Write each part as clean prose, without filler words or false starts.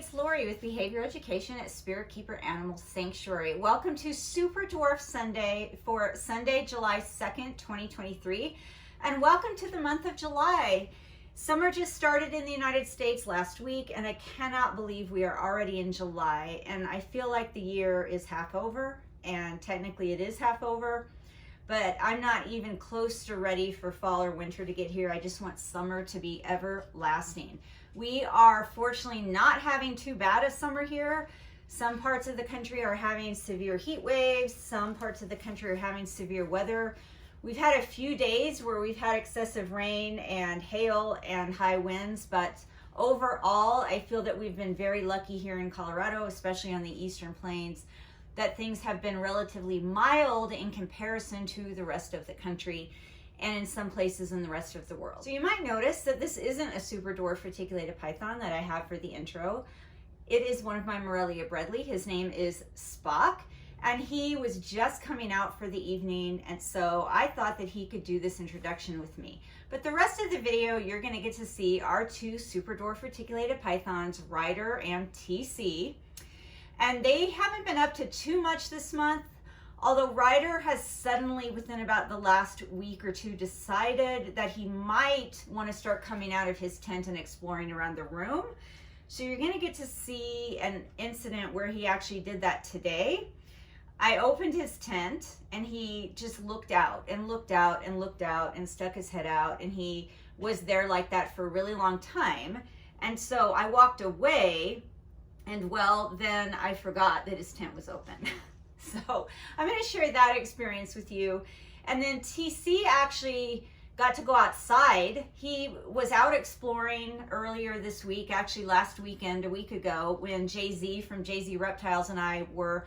it's Lori with Behavior Education at Spirit Keeper Animal Sanctuary. Welcome to Super Dwarf Sunday for Sunday, July 2nd, 2023. And welcome to the month of July. Summer just started in the United States last week, and I cannot believe we are already in July. And I feel like the year is half over, and technically it is half over. But I'm not even close to ready for fall or winter to get here. I just want summer to be everlasting. We are fortunately not having too bad a summer here. Some parts of the country are having severe heat waves. Some parts of the country are having severe weather. We've had a few days where we've had excessive rain and hail and high winds, but overall, I feel that we've been very lucky here in Colorado, especially on the Eastern Plains, that things have been relatively mild in comparison to the rest of the country and in some places in the rest of the world. So you might notice that this isn't a super dwarf reticulated python that I have for the intro. It is one of my Morelia Bredli. His name is Spock, and he was just coming out for the evening, and so I thought that he could do this introduction with me. But the rest of the video, you're gonna get to see our two super dwarf reticulated pythons, Ryder and TC. And they haven't been up to too much this month, although Ryder has suddenly, within about the last week or two, decided that he might want to start coming out of his tent and exploring around the room. So you're going to get to see an incident where he actually did that today. I opened his tent and he just looked out and looked out and looked out and stuck his head out, and he was there like that for a really long time. And so I walked away, and well, then I forgot that his tent was open. So I'm going to share that experience with you. And then TC actually got to go outside. He was out exploring earlier this week, actually last weekend, a week ago, when JZ from JZ Reptiles and I were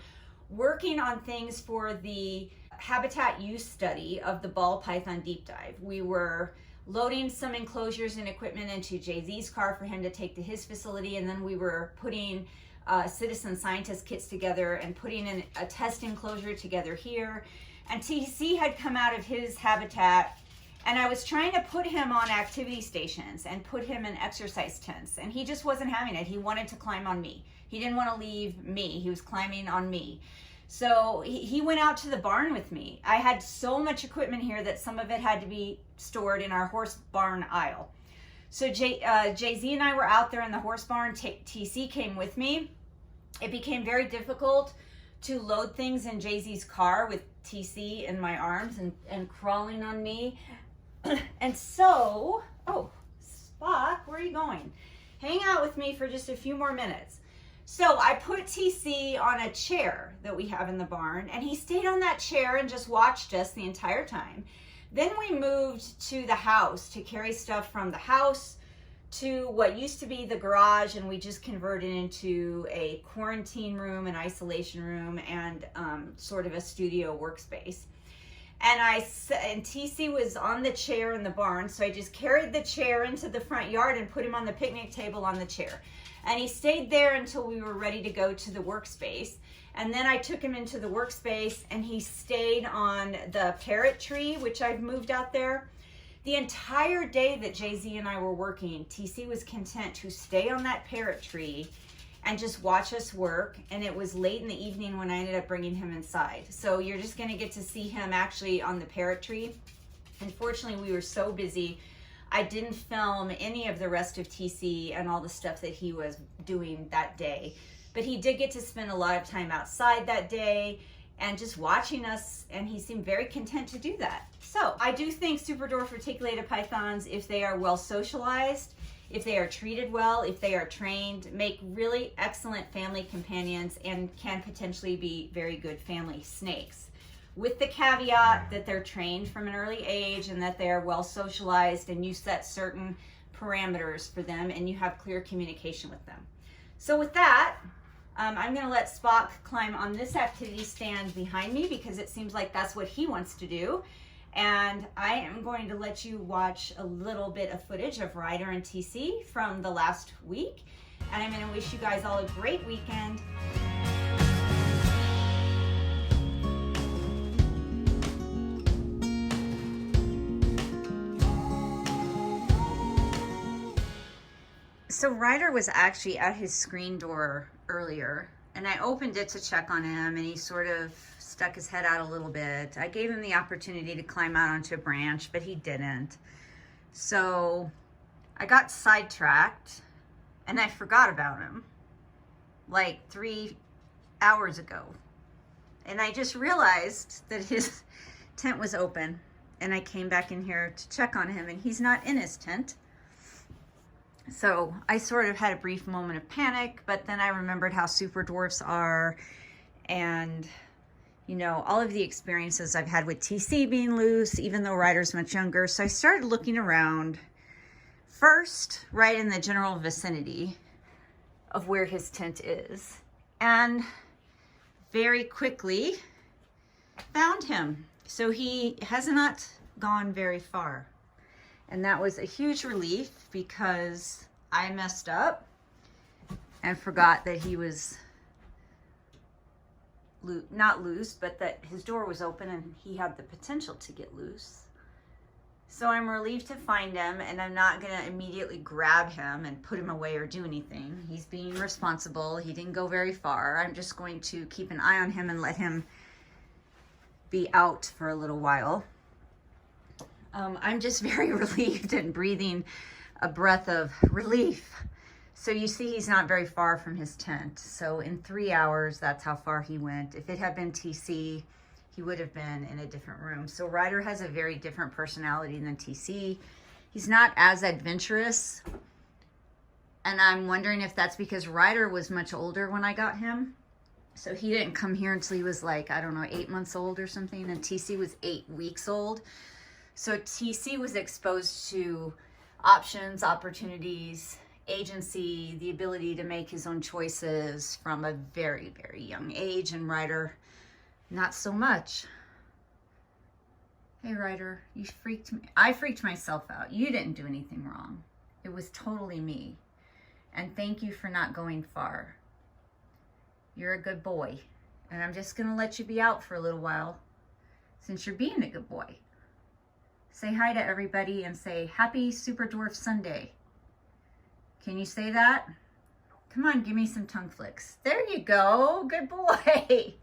working on things for the habitat use study of the ball python deep dive. We were loading some enclosures and equipment into JZ's car for him to take to his facility, and then we were putting citizen scientist kits together and putting in a test enclosure together here. And TC had come out of his habitat, and I was trying to put him on activity stations and put him in exercise tents, and he just wasn't having it. He wanted to climb on me. He didn't want to leave me. He was climbing on me. So he went out to the barn with me. I had so much equipment here that some of it had to be stored in our horse barn aisle. So JZ and I were out there in the horse barn. TC came with me. It became very difficult to load things in JZ's car with TC in my arms and crawling on me. And so, oh, Spock, where are you going? Hang out with me for just a few more minutes. So I put TC on a chair that we have in the barn, and he stayed on that chair and just watched us the entire time. Then we moved to the house to carry stuff from the house to what used to be the garage, and we just converted into a quarantine room, an isolation room, and sort of a studio workspace. And TC was on the chair in the barn, so I just carried the chair into the front yard and put him on the picnic table on the chair. And he stayed there until we were ready to go to the workspace. And then I took him into the workspace, and he stayed on the parrot tree, which I've moved out there. The entire day that JZ and I were working, TC was content to stay on that parrot tree and just watch us work. And it was late in the evening when I ended up bringing him inside. So you're just going to get to see him actually on the parrot tree. Unfortunately, we were so busy, I didn't film any of the rest of TC and all the stuff that he was doing that day. But he did get to spend a lot of time outside that day and just watching us, and he seemed very content to do that. So I do think super dwarf reticulated pythons, if they are well socialized, if they are treated well, if they are trained, make really excellent family companions and can potentially be very good family snakes, with the caveat that they're trained from an early age and that they're well socialized, and you set certain parameters for them and you have clear communication with them. So with that, I'm going to let Spock climb on this activity stand behind me because it seems like that's what he wants to do. And I am going to let you watch a little bit of footage of Ryder and TC from the last week. And I'm going to wish you guys all a great weekend. So Ryder was actually at his screen door earlier, and I opened it to check on him, and he sort of stuck his head out a little bit. I gave him the opportunity to climb out onto a branch, but he didn't. So I got sidetracked, and I forgot about him like 3 hours ago. And I just realized that his tent was open, and I came back in here to check on him, and he's not in his tent. So I sort of had a brief moment of panic, but then I remembered how super dwarfs are, and you know, all of the experiences I've had with TC being loose, even though Ryder's much younger. So I started looking around first, right in the general vicinity of where his tent is, and very quickly found him. So he has not gone very far. And that was a huge relief because I messed up and forgot that he was not loose, but that his door was open and he had the potential to get loose. So I'm relieved to find him, and I'm not going to immediately grab him and put him away or do anything. He's being responsible. He didn't go very far. I'm just going to keep an eye on him and let him be out for a little while. I'm just very relieved and breathing a breath of relief. So you see he's not very far from his tent. So in 3 hours, that's how far he went. If it had been TC, he would have been in a different room. So Ryder has a very different personality than TC. He's not as adventurous. And I'm wondering if that's because Ryder was much older when I got him. So he didn't come here until he was like, I don't know, 8 months old or something. And TC was 8 weeks old. So TC was exposed to options, opportunities, agency, the ability to make his own choices from a very, very young age. And Ryder, not so much. Hey Ryder, you freaked me. I freaked myself out. You didn't do anything wrong. It was totally me. And thank you for not going far. You're a good boy. And I'm just going to let you be out for a little while since you're being a good boy. Say hi to everybody and say, Happy Super Dwarf Sunday. Can you say that? Come on, give me some tongue flicks. There you go. Good boy.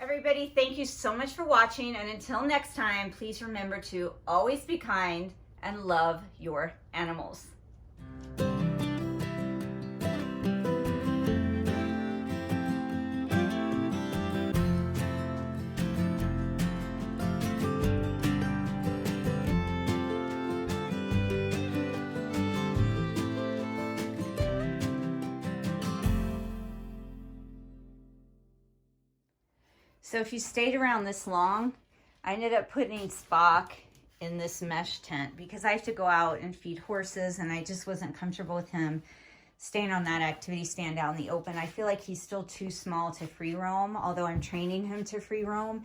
Everybody, thank you so much for watching, and until next time, please remember to always be kind and love your animals. So if you stayed around this long, I ended up putting Spock in this mesh tent because I have to go out and feed horses, and I just wasn't comfortable with him staying on that activity stand out in the open. I feel like he's still too small to free roam, although I'm training him to free roam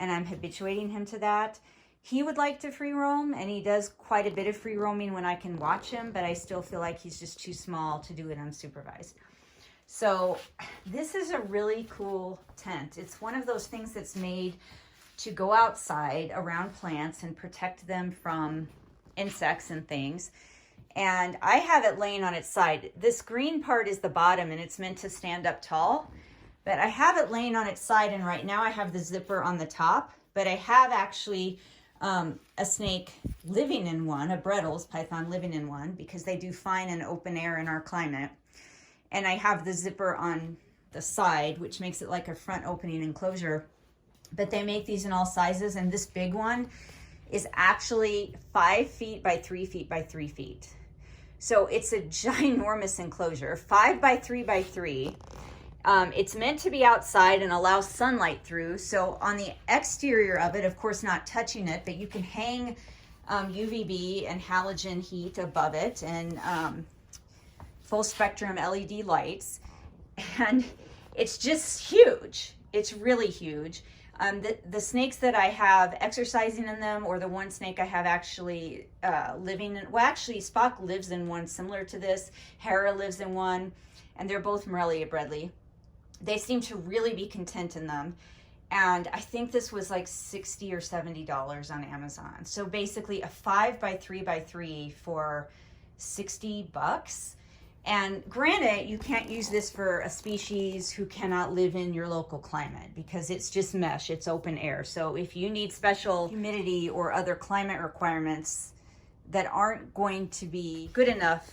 and I'm habituating him to that. He would like to free roam, and he does quite a bit of free roaming when I can watch him, but I still feel like he's just too small to do it unsupervised. So this is a really cool tent. It's one of those things that's made to go outside around plants and protect them from insects and things. And I have it laying on its side. This green part is the bottom, and it's meant to stand up tall. But I have it laying on its side, and right now I have the zipper on the top. But I have actually a snake living in one, a Brettles python living in one, because they do fine in open air in our climate. And I have the zipper on the side, which makes it like a front opening enclosure. but they make these in all sizes, and this big one is actually 5 feet by 3 feet by 3 feet. So it's a ginormous enclosure, 5 by 3 by 3. It's meant to be outside and allow sunlight through. So on the exterior of it, of course not touching it, but you can hang UVB and halogen heat above it, and full spectrum LED lights. And it's just huge. It's really huge. The snakes that I have exercising in them, or the one snake I have actually living in, well, actually Spock lives in one similar to this, Hera lives in one, and they're both Morelia Bredli. They seem to really be content in them. And I think this was like $60 or $70 on Amazon. So basically a 5 by 3 by 3 for $60. And granted, you can't use this for a species who cannot live in your local climate because it's just mesh, it's open air. So if you need special humidity or other climate requirements that aren't going to be good enough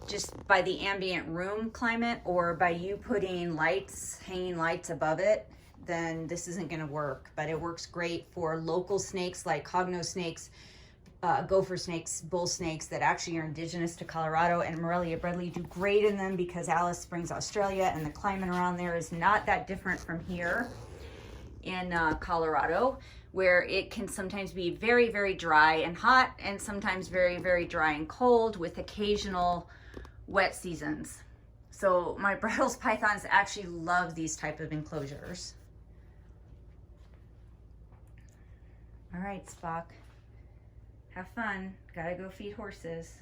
just by the ambient room climate or by you putting lights, hanging lights above it, then this isn't going to work. But it works great for local snakes like hognose snakes, gopher snakes, bull snakes that actually are indigenous to Colorado, and Morelia Bredli do great in them because Alice Springs, Australia, and the climate around there is not that different from here in Colorado, where it can sometimes be very, very dry and hot, and sometimes very, very dry and cold with occasional wet seasons. So my Bredl's pythons actually love these type of enclosures. All right, Spock. Have fun. Gotta go feed horses.